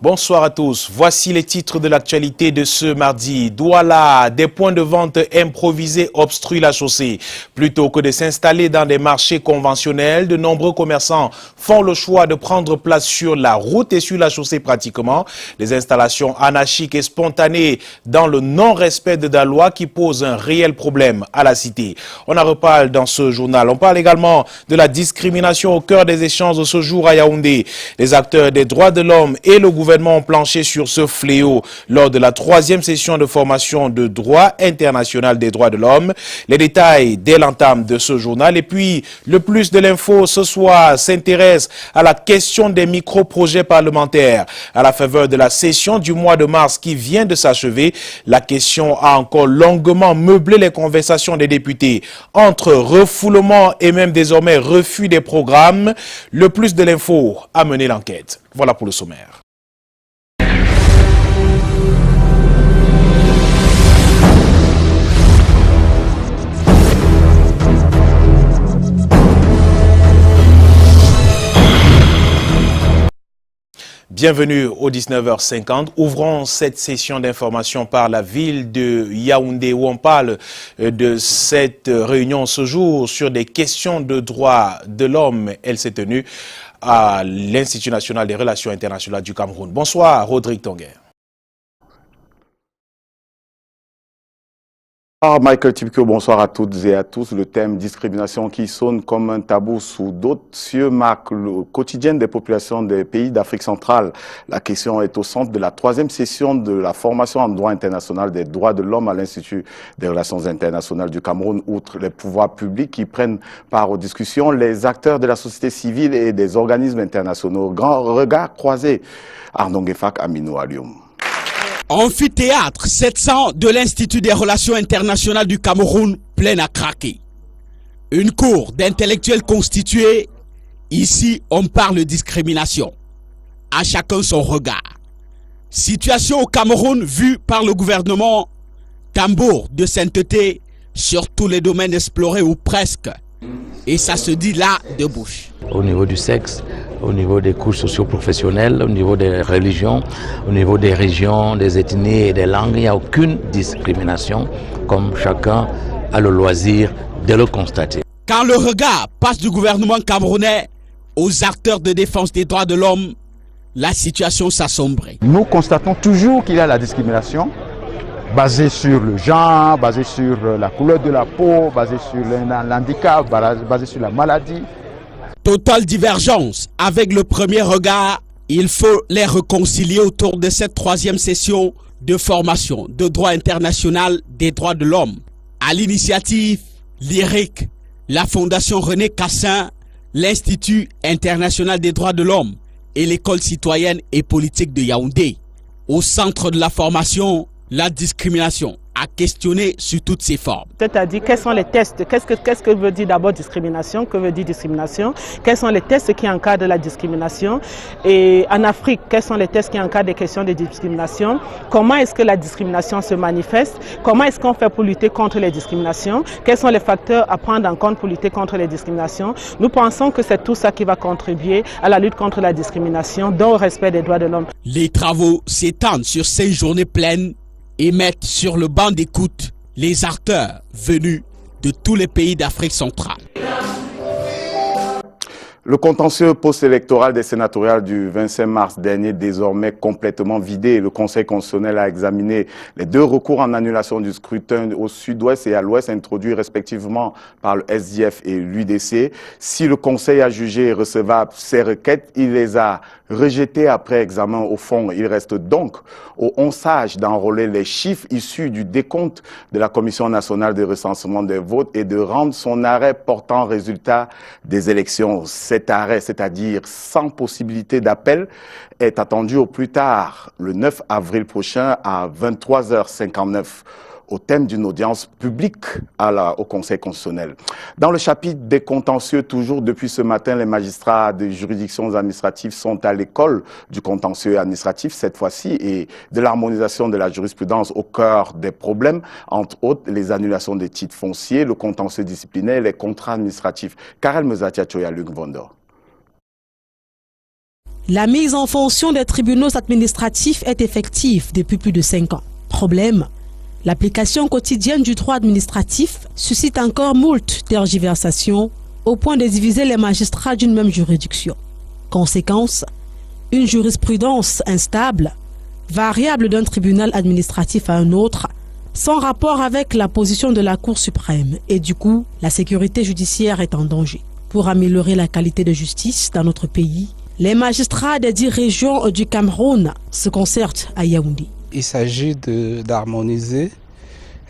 Bonsoir à tous. Voici les titres de l'actualité de ce mardi. Douala, des points de vente improvisés obstruent la chaussée. Plutôt que de s'installer dans des marchés conventionnels, de nombreux commerçants font le choix de prendre place sur la route et sur la chaussée pratiquement. Des installations anarchiques et spontanées dans le non-respect de la loi qui posent un réel problème à la cité. On en reparle dans ce journal. On parle également de la discrimination au cœur des échanges de ce jour à Yaoundé. Les acteurs des droits de l'homme et le gouvernement ont planché sur ce fléau lors de la 3e session de formation de droit international des droits de l'homme. Les détails dès l'entame de ce journal. Et puis, le plus de l'info ce soir s'intéresse à la question des micro-projets parlementaires. À la faveur de la session du mois de mars qui vient de s'achever, la question a encore longuement meublé les conversations des députés. Entre refoulement et même désormais refus des programmes, le plus de l'info a mené l'enquête. Voilà pour le sommaire. Bienvenue au 19h50. Ouvrons cette session d'information par la ville de Yaoundé où on parle de cette réunion ce jour sur des questions de droits de l'homme. Elle s'est tenue à l'Institut national des relations internationales du Cameroun. Bonsoir, Rodrigue Tonguer. Michael Tipko, bonsoir à toutes et à tous. Le thème discrimination qui sonne comme un tabou sous d'autres cieux marque le quotidien des populations des pays d'Afrique centrale. La question est au centre de la 3e session de la formation en droit international des droits de l'homme à l'Institut des relations internationales du Cameroun. Outre les pouvoirs publics qui prennent part aux discussions, les acteurs de la société civile et des organismes internationaux. Grand regard croisé. Arnaud Gefak, Aminou Alioum. Amphithéâtre 700 de l'Institut des relations internationales du Cameroun plein à craquer. Une cour d'intellectuels constituée. Ici, on parle discrimination. À chacun son regard. Situation au Cameroun vue par le gouvernement. Tambour de sainteté sur tous les domaines explorés ou presque. Et ça se dit là de bouche. Au niveau du sexe, au niveau des couches socio-professionnelles, au niveau des religions, au niveau des régions, des ethnies et des langues, il n'y a aucune discrimination, comme chacun a le loisir de le constater. Quand le regard passe du gouvernement camerounais aux acteurs de défense des droits de l'homme, la situation s'assombrit. Nous constatons toujours qu'il y a la discrimination basée sur le genre, basée sur la couleur de la peau, basée sur l'handicap, basée sur la maladie. Totale divergence avec le premier regard, il faut les réconcilier autour de cette 3e session de formation de droit international des droits de l'homme. À l'initiative lyrique, la Fondation René Cassin, l'Institut international des droits de l'homme et l'école citoyenne et politique de Yaoundé. Au centre de la formation, la discrimination à questionner sur toutes ses formes. C'est-à-dire, quels sont les tests? Qu'est-ce que veut dire d'abord discrimination? Que veut dire discrimination? Quels sont les tests qui encadrent la discrimination? Et en Afrique, quels sont les tests qui encadrent les questions de discrimination? Comment est-ce que la discrimination se manifeste? Comment est-ce qu'on fait pour lutter contre les discriminations? Quels sont les facteurs à prendre en compte pour lutter contre les discriminations? Nous pensons que c'est tout ça qui va contribuer à la lutte contre la discrimination, dont au respect des droits de l'homme. Les travaux s'étendent sur 5 journées pleines et mettent sur le banc d'écoute les acteurs venus de tous les pays d'Afrique centrale. Le contentieux post-électoral des sénatoriales du 25 mars dernier désormais complètement vidé. Le Conseil constitutionnel a examiné les 2 recours en annulation du scrutin au sud-ouest et à l'ouest introduits respectivement par le SDF et l'UDC. Si le Conseil a jugé recevable ces requêtes, il les a rejetées après examen au fond. Il reste donc aux 11 sages d'enrôler les chiffres issus du décompte de la Commission nationale de recensement des votes et de rendre son arrêt portant résultat des élections. Cet arrêt, c'est-à-dire sans possibilité d'appel, est attendu au plus tard le 9 avril prochain à 23h59 au thème d'une audience publique au Conseil constitutionnel. Dans le chapitre des contentieux, toujours depuis ce matin, les magistrats des juridictions administratives sont à l'école du contentieux administratif cette fois-ci et de l'harmonisation de la jurisprudence au cœur des problèmes, entre autres les annulations des titres fonciers, le contentieux disciplinaire et les contrats administratifs. Karel Mezatia Choya Luc Vondor. La mise en fonction des tribunaux administratifs est effective depuis plus de 5 ans. Problème, l'application quotidienne du droit administratif suscite encore moult tergiversations au point de diviser les magistrats d'une même juridiction. Conséquence, une jurisprudence instable, variable d'un tribunal administratif à un autre, sans rapport avec la position de la Cour suprême et du coup, la sécurité judiciaire est en danger. Pour améliorer la qualité de justice dans notre pays, les magistrats des 10 régions du Cameroun se concertent à Yaoundé. Il s'agit d'harmoniser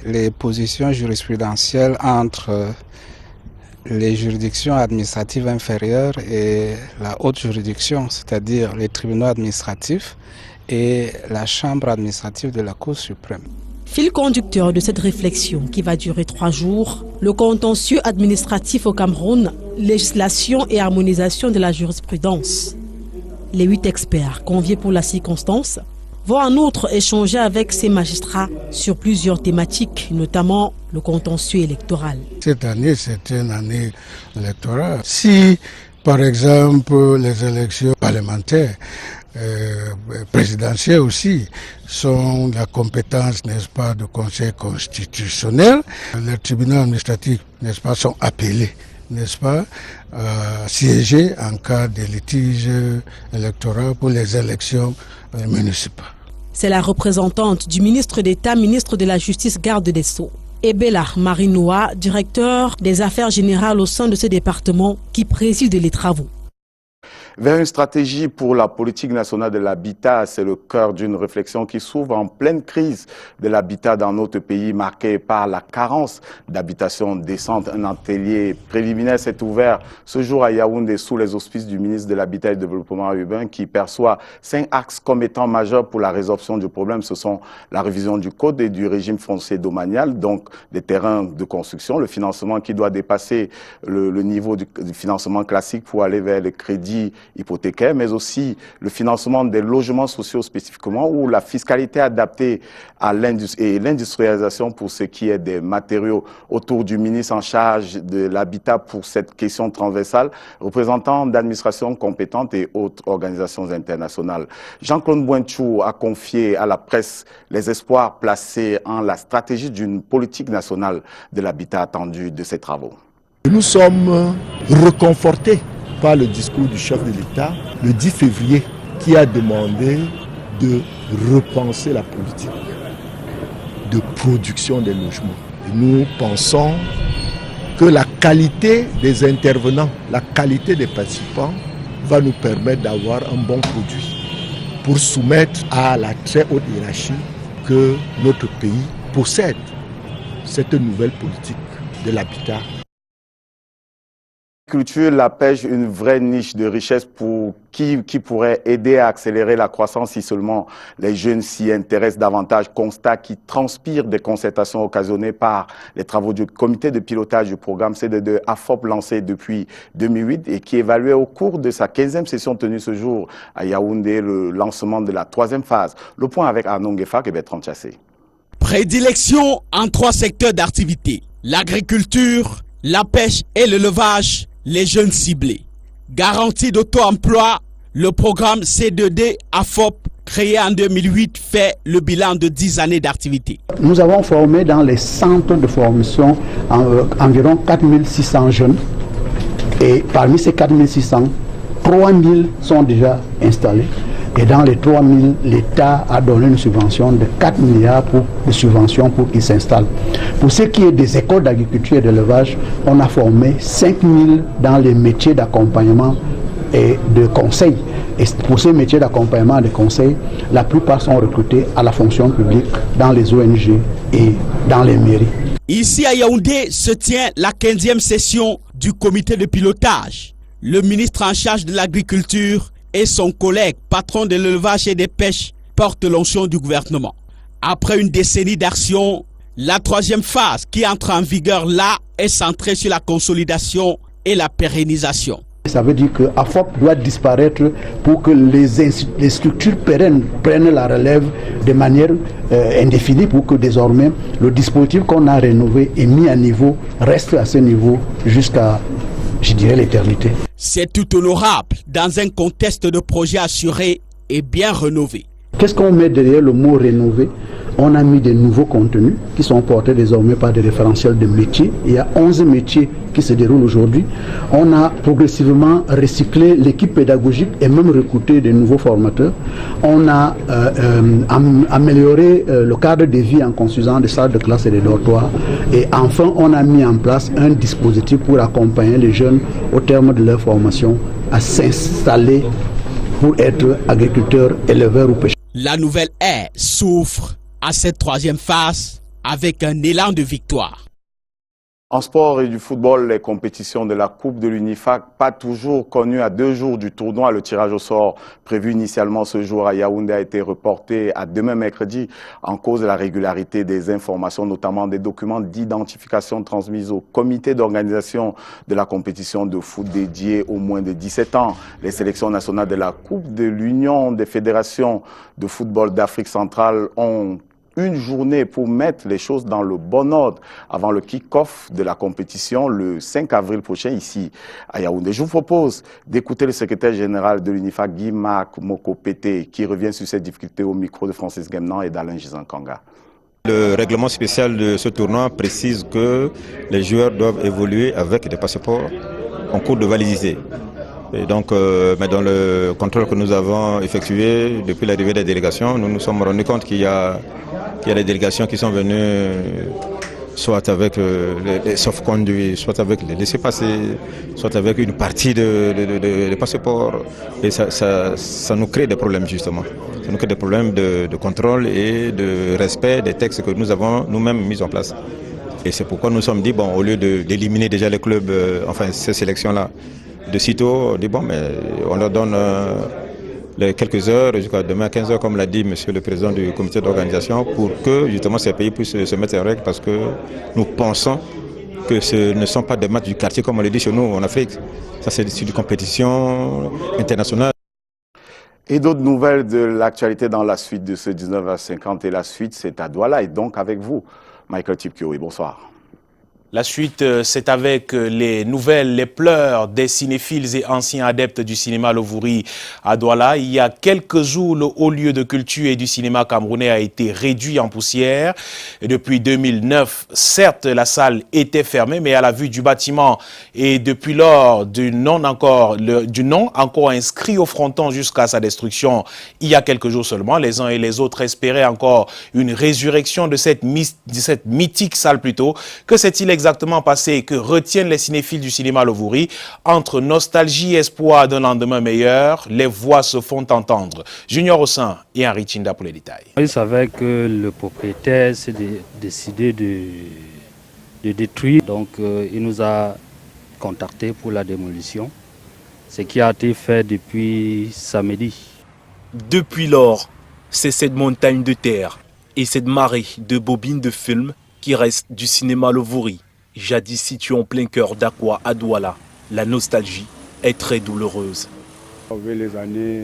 les positions jurisprudentielles entre les juridictions administratives inférieures et la haute juridiction, c'est-à-dire les tribunaux administratifs et la chambre administrative de la Cour suprême. Fil conducteur de cette réflexion qui va durer 3 jours, le contentieux administratif au Cameroun, législation et harmonisation de la jurisprudence. Les 8 experts conviés pour la circonstance vont en outre échanger avec ces magistrats sur plusieurs thématiques, notamment le contentieux électoral. Cette année, c'est une année électorale. Si, par exemple, les élections parlementaires, présidentielles aussi, sont la compétence, n'est-ce pas, du Conseil constitutionnel, les tribunaux administratifs, n'est-ce pas, sont appelés, n'est-ce pas, à siéger en cas de litige électoral pour les élections municipales. C'est la représentante du ministre d'État, ministre de la Justice, garde des Sceaux, Ebela Marinoa, directeur des affaires générales au sein de ce département, qui préside les travaux. Vers une stratégie pour la politique nationale de l'habitat, c'est le cœur d'une réflexion qui s'ouvre en pleine crise de l'habitat dans notre pays, marqué par la carence d'habitation décente. Un atelier préliminaire s'est ouvert ce jour à Yaoundé sous les auspices du ministre de l'Habitat et du Développement urbain qui perçoit 5 axes comme étant majeurs pour la résolution du problème. Ce sont la révision du code et du régime foncier domanial, donc des terrains de construction, le financement qui doit dépasser le niveau du financement classique pour aller vers le crédit hypothécaire, mais aussi le financement des logements sociaux spécifiquement, ou la fiscalité adaptée à l'industrialisation pour ce qui est des matériaux. Autour du ministre en charge de l'habitat pour cette question transversale, représentants d'administrations compétentes et autres organisations internationales. Jean-Claude Boinchou a confié à la presse les espoirs placés en la stratégie d'une politique nationale de l'habitat attendue de ces travaux. Nous sommes reconfortés par le discours du chef de l'État le 10 février qui a demandé de repenser la politique de production des logements. Et nous pensons que la qualité des intervenants, la qualité des participants va nous permettre d'avoir un bon produit pour soumettre à la très haute hiérarchie que notre pays possède cette nouvelle politique de l'habitat. Culture, la pêche, une vraie niche de richesse pour qui pourrait aider à accélérer la croissance si seulement les jeunes s'y intéressent davantage. Constat qui transpire des concertations occasionnées par les travaux du comité de pilotage du programme CD2 AFOP lancé depuis 2008 et qui évaluait au cours de sa 15e session tenue ce jour à Yaoundé le lancement de la 3e phase. Le point avec Arnaud Ngefak et Bertrand Chassé. Prédilection en 3 secteurs d'activité: l'agriculture, la pêche et l'élevage. Les jeunes ciblés. Garantie d'auto-emploi, le programme C2D AFOP, créé en 2008, fait le bilan de 10 années d'activité. Nous avons formé dans les centres de formation environ 4600 jeunes. Et parmi ces 4600, 3000 sont déjà installés. Et dans les 3000, l'État a donné une subvention de 4 milliards de subventions pour qu'ils s'installent. Pour ce qui est des écoles d'agriculture et d'élevage, on a formé 5000 dans les métiers d'accompagnement et de conseil. Et pour ces métiers d'accompagnement et de conseil, la plupart sont recrutés à la fonction publique, dans les ONG et dans les mairies. Ici à Yaoundé se tient la 15e session du comité de pilotage. Le ministre en charge de l'agriculture et son collègue patron de l'élevage et des pêches portent l'onction du gouvernement. Après une décennie d'action, la 3e phase qui entre en vigueur là est centrée sur la consolidation et la pérennisation. Ça veut dire que AFOP doit disparaître pour que les structures pérennes prennent la relève de manière indéfinie pour que désormais le dispositif qu'on a rénové et mis à niveau reste à ce niveau jusqu'à je dirais, l'éternité. C'est tout honorable dans un contexte de projet assuré et bien rénové. Qu'est-ce qu'on met derrière le mot rénové? On a mis des nouveaux contenus qui sont portés désormais par des référentiels de métiers. Il y a 11 métiers qui se déroulent aujourd'hui. On a progressivement recyclé l'équipe pédagogique et même recruté de nouveaux formateurs. On a amélioré le cadre de vie en construisant des salles de classe et des dortoirs. Et enfin, on a mis en place un dispositif pour accompagner les jeunes au terme de leur formation à s'installer pour être agriculteurs, éleveurs ou pêcheurs. La nouvelle ère s'ouvre à cette troisième phase avec un élan de victoire. En sport et du football, les compétitions de la Coupe de l'UNIFAC, pas toujours connues à 2 jours du tournoi. Le tirage au sort prévu initialement ce jour à Yaoundé a été reporté à demain mercredi en cause de la régularité des informations, notamment des documents d'identification transmis au comité d'organisation de la compétition de foot dédiée aux moins de 17 ans. Les sélections nationales de la Coupe de l'Union des fédérations de football d'Afrique centrale ont une journée pour mettre les choses dans le bon ordre avant le kick-off de la compétition le 5 avril prochain ici à Yaoundé. Je vous propose d'écouter le secrétaire général de l'UNIFAC, Guy-Marc Mokopete, qui revient sur ces difficultés au micro de Francis Gemnan et d'Alain Gizankanga. Le règlement spécial de ce tournoi précise que les joueurs doivent évoluer avec des passeports en cours de validité. Et donc, mais dans le contrôle que nous avons effectué depuis l'arrivée des délégations, nous nous sommes rendus compte qu'il y a des délégations qui sont venues soit avec les sauf-conduits, soit avec les laissez-passer, soit avec une partie de passeports. Et ça nous crée des problèmes justement. Ça nous crée des problèmes de contrôle et de respect des textes que nous avons nous-mêmes mis en place. Et c'est pourquoi nous nous sommes dit, bon, au lieu d'éliminer déjà les clubs, enfin ces sélections-là, de sitôt, on dit bon, mais on leur donne les quelques heures, jusqu'à demain à 15 heures, comme l'a dit monsieur le président du comité d'organisation, pour que justement ces pays puissent se mettre en règle, parce que nous pensons que ce ne sont pas des matchs du quartier comme on le dit chez nous en Afrique. Ça, c'est une compétition internationale. Et d'autres nouvelles de l'actualité dans la suite de ce 19h50. Et la suite, c'est à Douala et donc avec vous, Michael Tipkio. Bonsoir. La suite, c'est avec les nouvelles, les pleurs des cinéphiles et anciens adeptes du cinéma Lovouri à Douala. Il y a quelques jours, le haut lieu de culture et du cinéma camerounais a été réduit en poussière. Et depuis 2009, certes, la salle était fermée, mais à la vue du bâtiment et depuis lors du nom encore inscrit au fronton jusqu'à sa destruction, il y a quelques jours seulement, les uns et les autres espéraient encore une résurrection de cette mythique salle plutôt. Que s'est-il exactement passé, que retiennent les cinéphiles du cinéma Lovouri? Entre nostalgie et espoir d'un lendemain meilleur, les voix se font entendre. Junior Ossin et Henri Chinda pour les détails. Il savait que le propriétaire s'est décidé de détruire, donc il nous a contactés pour la démolition, ce qui a été fait depuis samedi. Depuis lors, c'est cette montagne de terre et cette marée de bobines de films qui reste du cinéma Lovouri, jadis situé en plein cœur d'Akwa à Douala. La nostalgie est très douloureuse. Over les années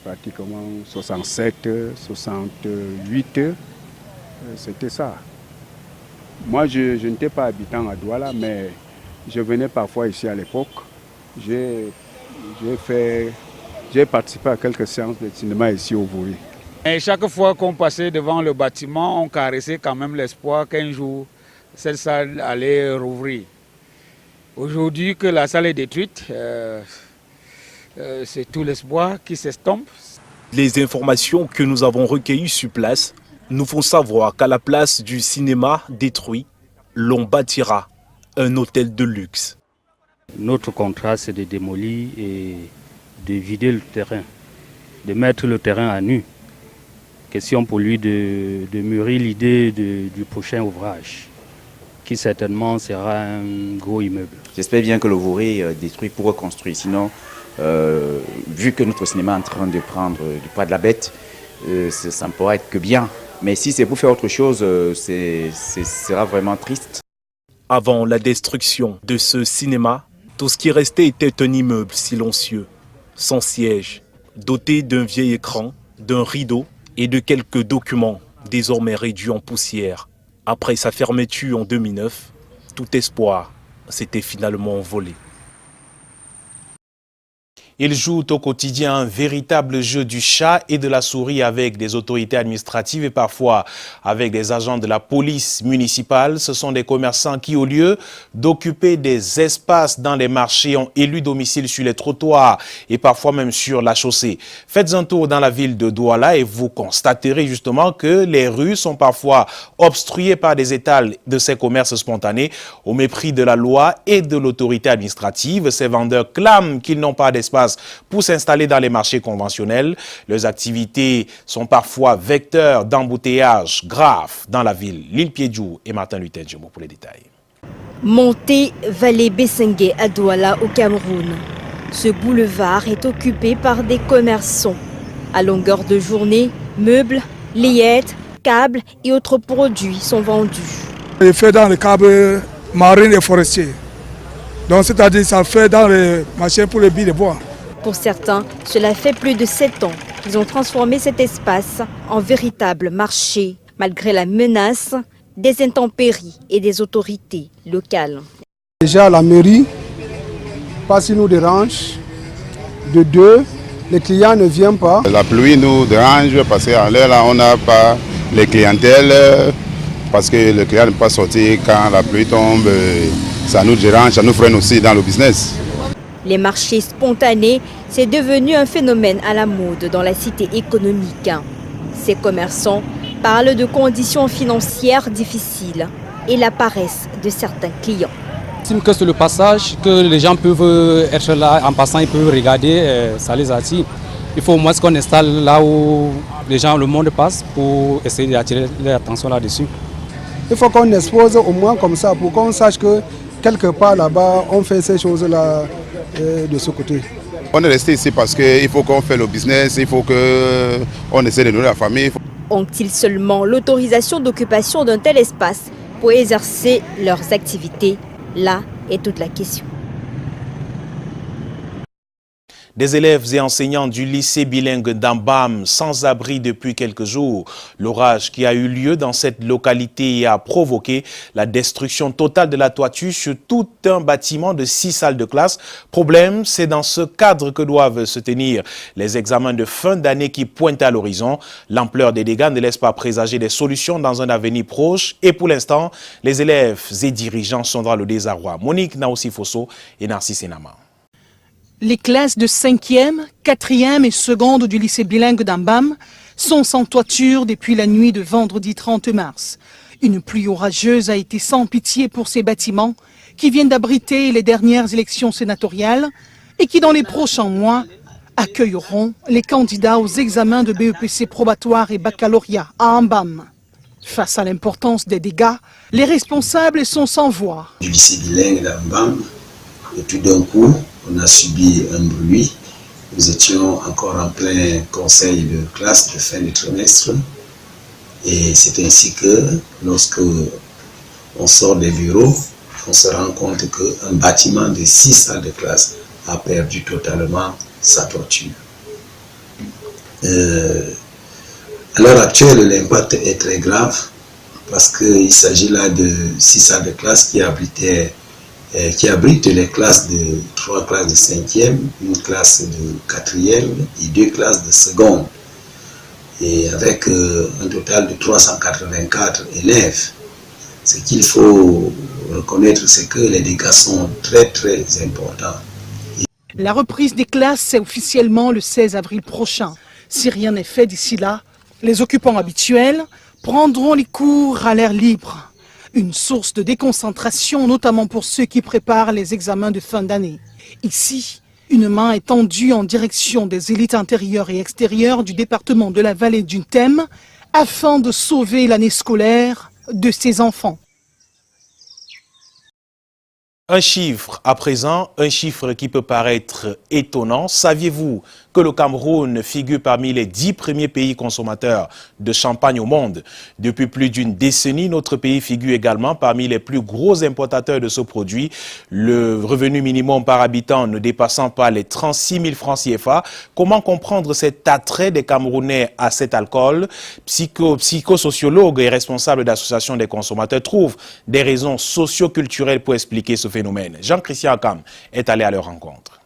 pratiquement 67, 68, c'était ça. Moi, je n'étais pas habitant à Douala, mais je venais parfois ici à l'époque. J'ai participé à quelques séances de cinéma ici au Lovouri. Et chaque fois qu'on passait devant le bâtiment, on caressait quand même l'espoir qu'un jour, cette salle allait rouvrir. Aujourd'hui que la salle est détruite, c'est tout l'espoir qui s'estompe. Les informations que nous avons recueillies sur place nous font savoir qu'à la place du cinéma détruit, l'on bâtira un hôtel de luxe. Notre contrat, c'est de démolir et de vider le terrain, de mettre le terrain à nu. Question pour lui de mûrir l'idée du prochain ouvrage, qui certainement sera un gros immeuble. J'espère bien que le Lovouri détruit pour reconstruire. Sinon, vu que notre cinéma est en train de prendre du poids de la bête, ça ne pourra être que bien. Mais si c'est pour faire autre chose, ce sera vraiment triste. Avant la destruction de ce cinéma, tout ce qui restait était un immeuble silencieux, sans siège, doté d'un vieil écran, d'un rideau et de quelques documents désormais réduits en poussière. Après sa fermeture en 2009, tout espoir s'était finalement envolé. Ils jouent au quotidien un véritable jeu du chat et de la souris avec des autorités administratives et parfois avec des agents de la police municipale. Ce sont des commerçants qui, au lieu d'occuper des espaces dans les marchés, ont élu domicile sur les trottoirs et parfois même sur la chaussée. Faites un tour dans la ville de Douala et vous constaterez justement que les rues sont parfois obstruées par des étals de ces commerces spontanés au mépris de la loi et de l'autorité administrative. Ces vendeurs clament qu'ils n'ont pas d'espace pour s'installer dans les marchés conventionnels. Leurs activités sont parfois vecteurs d'embouteillages graves dans la ville. Lille Piedjou et Martin Luther Djomo pour les détails. Montée Vallée Bessengue à Douala au Cameroun. Ce boulevard est occupé par des commerçants. À longueur de journée, meubles, layettes, câbles et autres produits sont vendus. Il fait dans les câbles marins et forestiers. Donc c'est-à-dire ça fait dans les machines pour les billes de bois. Pour certains, cela fait plus de 7 ans qu'ils ont transformé cet espace en véritable marché, malgré la menace des intempéries et des autorités locales. Déjà la mairie, pas si nous dérange. De deux, les clients ne viennent pas. La pluie nous dérange parce qu'en l'air là on n'a pas les clientèles, parce que le client ne peut pas sortir quand la pluie tombe. Ça nous dérange, ça nous freine aussi dans le business. Les marchés spontanés, c'est devenu un phénomène à la mode dans la cité économique. Ces commerçants parlent de conditions financières difficiles et la paresse de certains clients. J'estime que c'est le passage, que les gens peuvent être là en passant, ils peuvent regarder, ça les attire. Il faut au moins qu'on installe là où les gens, le monde passe pour essayer d'attirer l'attention là-dessus. Il faut qu'on expose au moins comme ça pour qu'on sache que quelque part là-bas, on fait ces choses-là de ce côté. On est resté ici parce qu'il faut qu'on fasse le business, il faut qu'on essaie de nourrir la famille. Ont-ils seulement l'autorisation d'occupation d'un tel espace pour exercer leurs activités? Là est toute la question. Des élèves et enseignants du lycée bilingue d'Ambam sans abri depuis quelques jours. L'orage qui a eu lieu dans cette localité a provoqué la destruction totale de la toiture sur tout un bâtiment de 6 salles de classe. Problème, c'est dans ce cadre que doivent se tenir les examens de fin d'année qui pointent à l'horizon. L'ampleur des dégâts ne laisse pas présager des solutions dans un avenir proche. Et pour l'instant, les élèves et dirigeants sont dans le désarroi. Monique Naossi-Fosso et Narcisse Enama. Les classes de 5e, 4e et 2e du lycée bilingue d'Ambam sont sans toiture depuis la nuit de vendredi 30 mars. Une pluie orageuse a été sans pitié pour ces bâtiments qui viennent d'abriter les dernières élections sénatoriales et qui dans les prochains mois accueilleront les candidats aux examens de BEPC probatoire et baccalauréat à Ambam. Face à l'importance des dégâts, les responsables sont sans voix. Du lycée bilingue d'Ambam, et tout d'un coup, on a subi un bruit. Nous étions encore en plein conseil de classe de fin de trimestre. Et c'est ainsi que, lorsque on sort des bureaux, on se rend compte qu'un bâtiment de 6 salles de classe a perdu totalement sa toiture. À l'heure actuelle, l'impact est très grave parce qu'il s'agit là de 6 salles de classe qui abritent les classes de 3 classes de 5e, une classe de 4e et 2 classes de 2e. Et avec un total de 384 élèves. Ce qu'il faut reconnaître, c'est que les dégâts sont très très importants. La reprise des classes, c'est officiellement le 16 avril prochain. Si rien n'est fait d'ici là, les occupants habituels prendront les cours à l'air libre. Une source de déconcentration, notamment pour ceux qui préparent les examens de fin d'année. Ici, une main est tendue en direction des élites intérieures et extérieures du département de la vallée du Thème afin de sauver l'année scolaire de ses enfants. Un chiffre à présent, un chiffre qui peut paraître étonnant. Saviez-vous que le Cameroun figure parmi les 10 premiers pays consommateurs de champagne au monde. Depuis plus d'une décennie, notre pays figure également parmi les plus gros importateurs de ce produit. Le revenu minimum par habitant ne dépassant pas les 36 000 francs CFA. Comment comprendre cet attrait des Camerounais à cet alcool? Psychosociologue et responsable d'association des consommateurs trouve des raisons socio-culturelles pour expliquer ce phénomène. Jean-Christian Akam est allé à leur rencontre.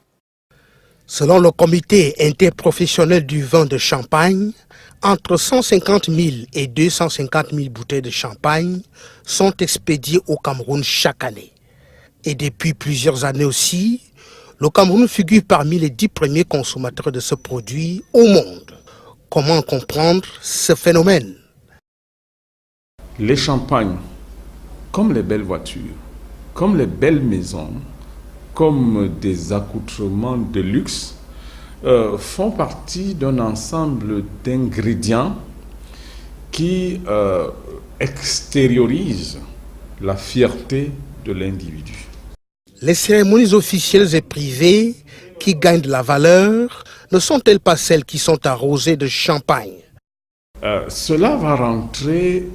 Selon le comité interprofessionnel du vin de Champagne, entre 150 000 et 250 000 bouteilles de champagne sont expédiées au Cameroun chaque année. Et depuis plusieurs années aussi, le Cameroun figure parmi les 10 premiers consommateurs de ce produit au monde. Comment comprendre ce phénomène? Les champagnes, comme les belles voitures, comme les belles maisons, comme des accoutrements de luxe, font partie d'un ensemble d'ingrédients qui extériorisent la fierté de l'individu. Les cérémonies officielles et privées qui gagnent de la valeur ne sont-elles pas celles qui sont arrosées de champagne? Cela va rentrer,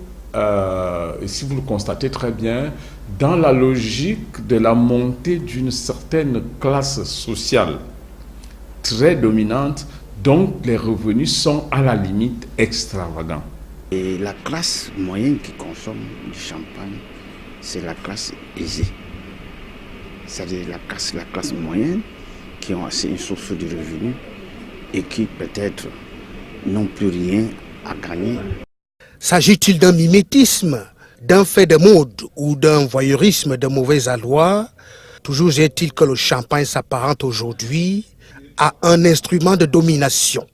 si vous le constatez très bien, dans la logique de la montée d'une certaine classe sociale très dominante, dont les revenus sont à la limite extravagants. Et la classe moyenne qui consomme du champagne, c'est la classe aisée. C'est-à-dire la classe moyenne qui ont assez une source de revenus et qui peut-être n'ont plus rien à gagner. S'agit-il d'un mimétisme, d'un fait de mode ou d'un voyeurisme de mauvais aloi? Toujours est-il que le champagne s'apparente aujourd'hui à un instrument de domination.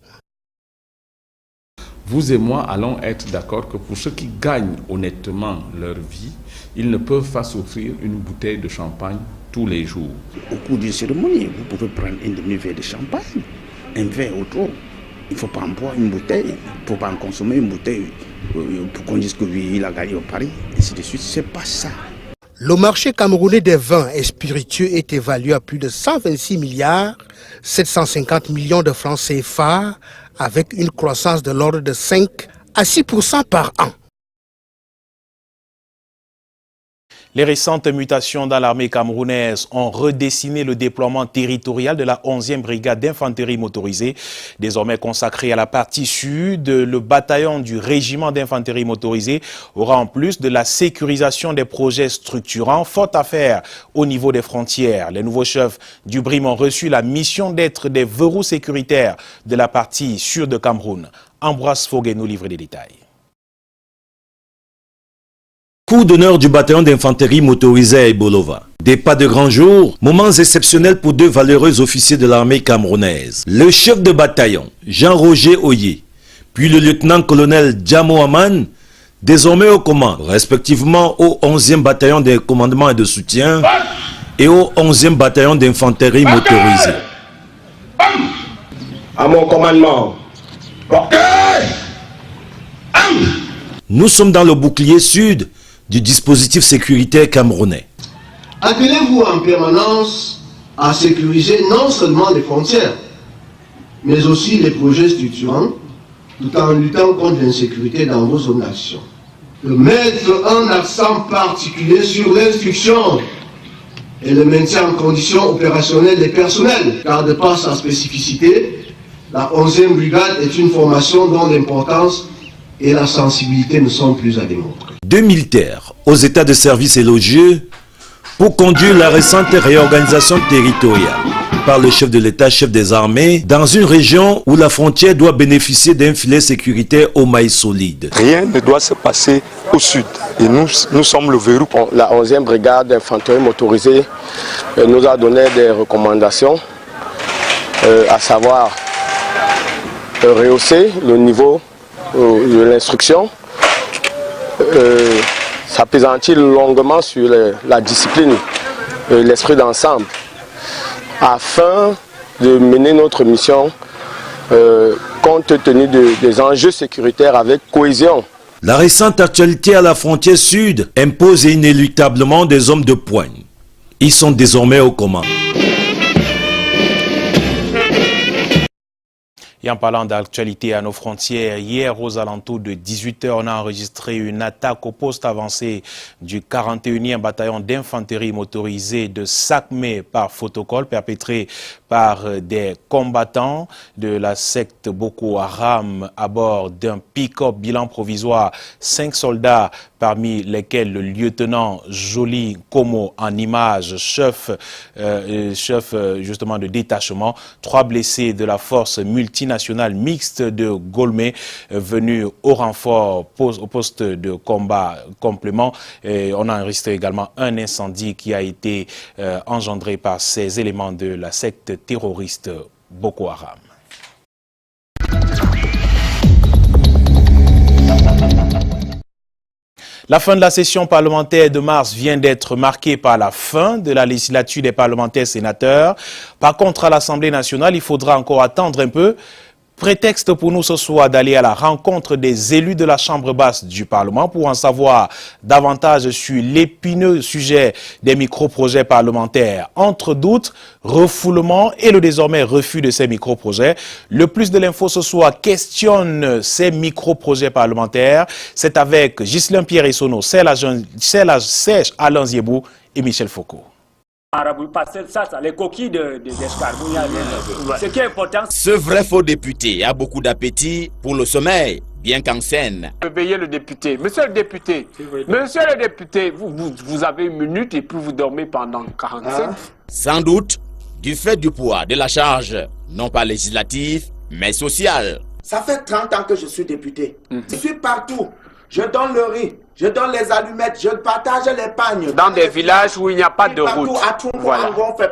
Vous et moi allons être d'accord que pour ceux qui gagnent honnêtement leur vie, ils ne peuvent pas s'offrir une bouteille de champagne tous les jours. Au cours d'une cérémonie, vous pouvez prendre un demi-verre de champagne, un verre autour. Il ne faut pas en boire une bouteille, il ne faut pas en consommer une bouteille pour qu'on dise que oui, il a gagné au pari, et ainsi de suite. Ce n'est pas ça. Le marché camerounais des vins et spiritueux est évalué à plus de 126 milliards 750 millions de francs CFA, avec une croissance de l'ordre de 5 à 6% par an. Les récentes mutations dans l'armée camerounaise ont redessiné le déploiement territorial de la 11e brigade d'infanterie motorisée. Désormais consacrée à la partie sud, le bataillon du régiment d'infanterie motorisée aura en plus de la sécurisation des projets structurants, faute à faire au niveau des frontières. Les nouveaux chefs du BRIM ont reçu la mission d'être des verrous sécuritaires de la partie sud de Cameroun. Ambroise Foguet nous livre des détails. Coup d'honneur du bataillon d'infanterie motorisée à Ibolova. Des pas de grand jour, moments exceptionnels pour deux valeureux officiers de l'armée camerounaise. Le chef de bataillon, Jean-Roger Oye, puis le lieutenant-colonel Djamo Aman, désormais aux commandes, respectivement au 11e bataillon de commandement et de soutien et au 11e bataillon d'infanterie motorisée. À mon commandement. Nous sommes dans le bouclier sud du dispositif sécuritaire camerounais. Appelez-vous en permanence à sécuriser non seulement les frontières, mais aussi les projets structurants, tout en luttant contre l'insécurité dans vos zones d'action. De mettre un accent particulier sur l'instruction et le maintien en condition opérationnelle des personnels, car de par sa spécificité, la 11e brigade est une formation dont l'importance et la sensibilité ne sont plus à démontrer. Deux militaires aux états de service élogieux pour conduire la récente réorganisation territoriale par le chef de l'État, chef des armées, dans une région où la frontière doit bénéficier d'un filet sécuritaire au maïs solide. Rien ne doit se passer au sud et nous sommes le verrou. La 11e brigade d'infanterie motorisée nous a donné des recommandations, à savoir rehausser le niveau de l'instruction, s'appesantir longuement sur la discipline et l'esprit d'ensemble afin de mener notre mission compte tenu des enjeux sécuritaires avec cohésion. La récente actualité à la frontière sud impose inéluctablement des hommes de poigne. Ils sont désormais aux commandes. Et en parlant d'actualité à nos frontières, hier aux alentours de 18h, on a enregistré une attaque au poste avancé du 41e bataillon d'infanterie motorisée de Sakmé par Photocol, perpétré par des combattants de la secte Boko Haram à bord d'un pick-up. Bilan provisoire, 5 soldats, parmi lesquels le lieutenant Joly Komo en image, chef justement de détachement, 3 blessés de la force multinationale mixte de Golmé venus au renfort au poste de combat complément. Et on a enregistré également un incendie qui a été engendré par ces éléments de la secte terroriste Boko Haram. La fin de la session parlementaire de mars vient d'être marquée par la fin de la législature des parlementaires sénateurs. Par contre, à l'Assemblée nationale, il faudra encore attendre un peu. Prétexte pour nous ce soir d'aller à la rencontre des élus de la Chambre basse du Parlement pour en savoir davantage sur l'épineux sujet des micro-projets parlementaires. Entre doutes, refoulement et le désormais refus de ces micro-projets. Le plus de l'info ce soir questionne ces micro-projets parlementaires. C'est avec Ghislain Pierre-Essonneau, Serge Alain Ziebou et Michel Foucault. Parce que ça, les coquilles d'escargot, ce qui est important. Ce vrai faux député a beaucoup d'appétit pour le sommeil, bien qu'en scène. Veillez le député. Monsieur le député, vous avez une minute et puis vous dormez pendant 45. Sans doute, du fait du poids de la charge, non pas législative, mais sociale. Ça fait 30 ans que je suis député. Je suis partout. Je donne le riz, je donne les allumettes, je partage les pagnes. Dans des villages où il n'y a pas de route.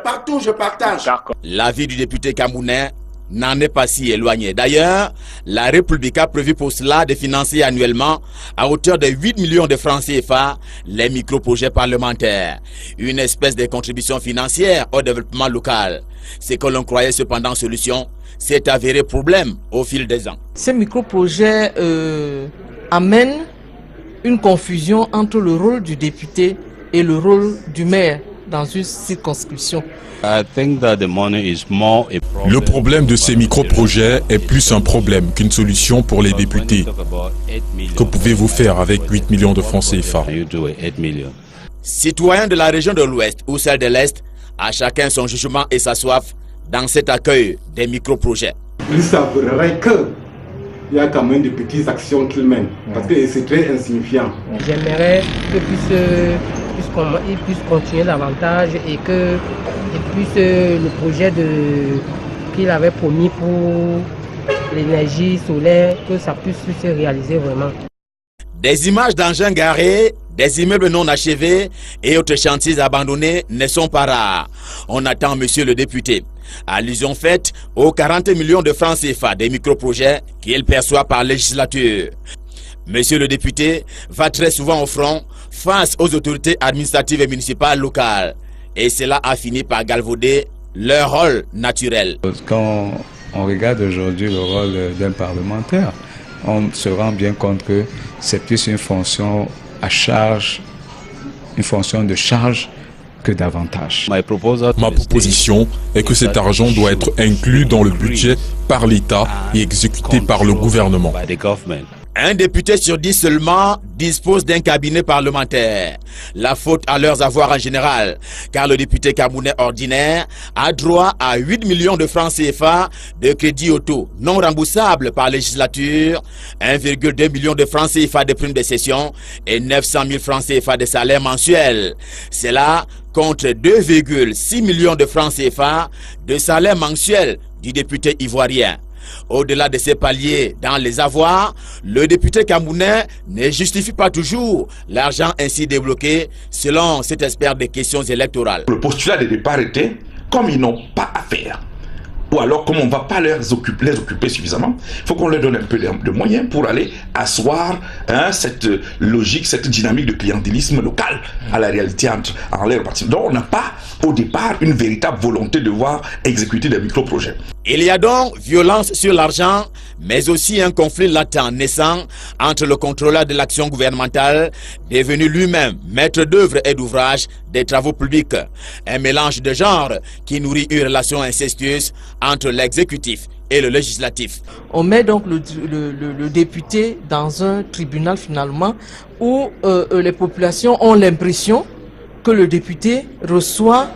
Partout je partage. La vie du député camerounais n'en est pas si éloignée. D'ailleurs, la République a prévu pour cela de financer annuellement à hauteur de 8 millions de francs CFA les micro-projets parlementaires. Une espèce de contribution financière au développement local. Ce que l'on croyait cependant solution s'est avéré problème au fil des ans. Ces micro-projets amènent une confusion entre le rôle du député et le rôle du maire dans une circonscription. Le problème de ces micro-projets est plus un problème qu'une solution pour les députés. Que pouvez-vous faire avec 8 millions de francs CFA? Citoyens de la région de l'Ouest ou celle de l'Est, à chacun son jugement et sa soif dans cet accueil des micro-projets. Il s'avouerait que il y a quand même de petites actions qu'ils mènent, parce que c'est très insignifiant. J'aimerais qu'ils puissent continuer davantage et que le projet qu'il avait promis pour l'énergie solaire, que ça puisse se réaliser vraiment. Des images d'engins garés, des immeubles non achevés et autres chantiers abandonnés ne sont pas rares. On attend monsieur le député. Allusion faite aux 40 millions de francs CFA des micro-projets qu'il perçoit par législature. Monsieur le député va très souvent au front face aux autorités administratives et municipales locales. Et cela a fini par galvauder leur rôle naturel. Quand on regarde aujourd'hui le rôle d'un parlementaire, on se rend bien compte que c'est plus une fonction à charge, une fonction de charge que d'avantage. Ma proposition est que cet argent doit être inclus dans le budget par l'État et exécuté par le gouvernement. Un député sur 10 seulement dispose d'un cabinet parlementaire. La faute à leurs avoirs en général, car le député camerounais ordinaire a droit à 8 millions de francs CFA de crédit auto non remboursable par législature, 1,2 million de francs CFA de primes de session et 900 000 francs CFA de salaire mensuel. C'est là contre 2,6 millions de francs CFA de salaire mensuel du député ivoirien. Au-delà de ces paliers dans les avoirs, le député camerounais ne justifie pas toujours l'argent ainsi débloqué selon cet expert des questions électorales. Le postulat de départ était, comme ils n'ont pas à faire, ou alors comme on ne va pas les occuper suffisamment, il faut qu'on leur donne un peu de moyens pour aller asseoir cette logique, cette dynamique de clientélisme local à la réalité en l'air parti. Donc on n'a pas au départ une véritable volonté de voir exécuter des micro-projets. Il y a donc violence sur l'argent, mais aussi un conflit latent naissant entre le contrôleur de l'action gouvernementale, devenu lui-même maître d'œuvre et d'ouvrage des travaux publics. Un mélange de genres qui nourrit une relation incestueuse entre l'exécutif et le législatif. On met donc le député dans un tribunal finalement où les populations ont l'impression que le député reçoit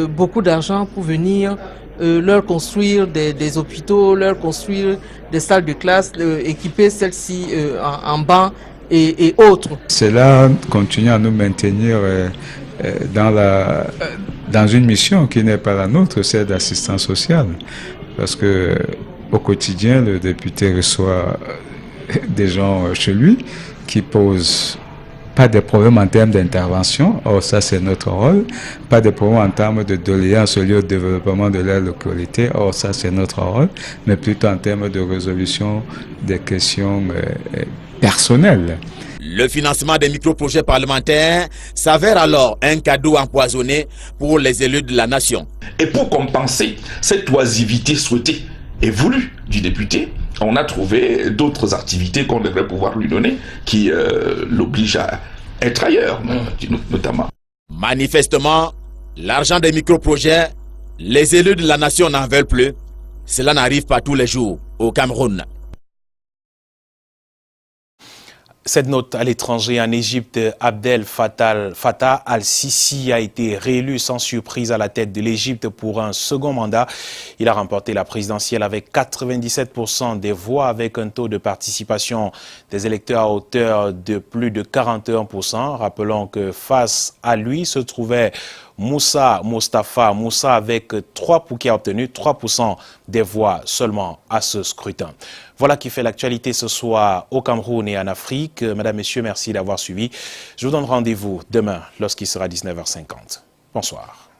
beaucoup d'argent pour venir leur construire des hôpitaux, leur construire des salles de classe, équiper celles-ci en bancs et autres. Cela continue à nous maintenir dans une mission qui n'est pas la nôtre, c'est d'assistance sociale. Parce que au quotidien, le député reçoit des gens chez lui qui posent pas de problèmes en termes d'intervention, or ça c'est notre rôle, pas de problèmes en termes de doléances liées au développement de la localité, or ça c'est notre rôle, mais plutôt en termes de résolution des questions personnelles. Le financement des micro-projets parlementaires s'avère alors un cadeau empoisonné pour les élus de la nation. Et pour compenser cette oisivité souhaitée et voulue du député, on a trouvé d'autres activités qu'on devrait pouvoir lui donner qui l'obligent à être ailleurs, notamment. Manifestement, l'argent des micro-projets, les élus de la nation n'en veulent plus. Cela n'arrive pas tous les jours au Cameroun. Cette note à l'étranger, en Égypte, Abdel Fattah al-Sisi a été réélu sans surprise à la tête de l'Égypte pour un second mandat. Il a remporté la présidentielle avec 97% des voix, avec un taux de participation des électeurs à hauteur de plus de 41%. Rappelons que face à lui se trouvait Moussa Mostafa Moussa qui a obtenu 3% des voix seulement à ce scrutin. Voilà qui fait l'actualité ce soir au Cameroun et en Afrique. Mesdames, Messieurs, merci d'avoir suivi. Je vous donne rendez-vous demain lorsqu'il sera 19h50. Bonsoir.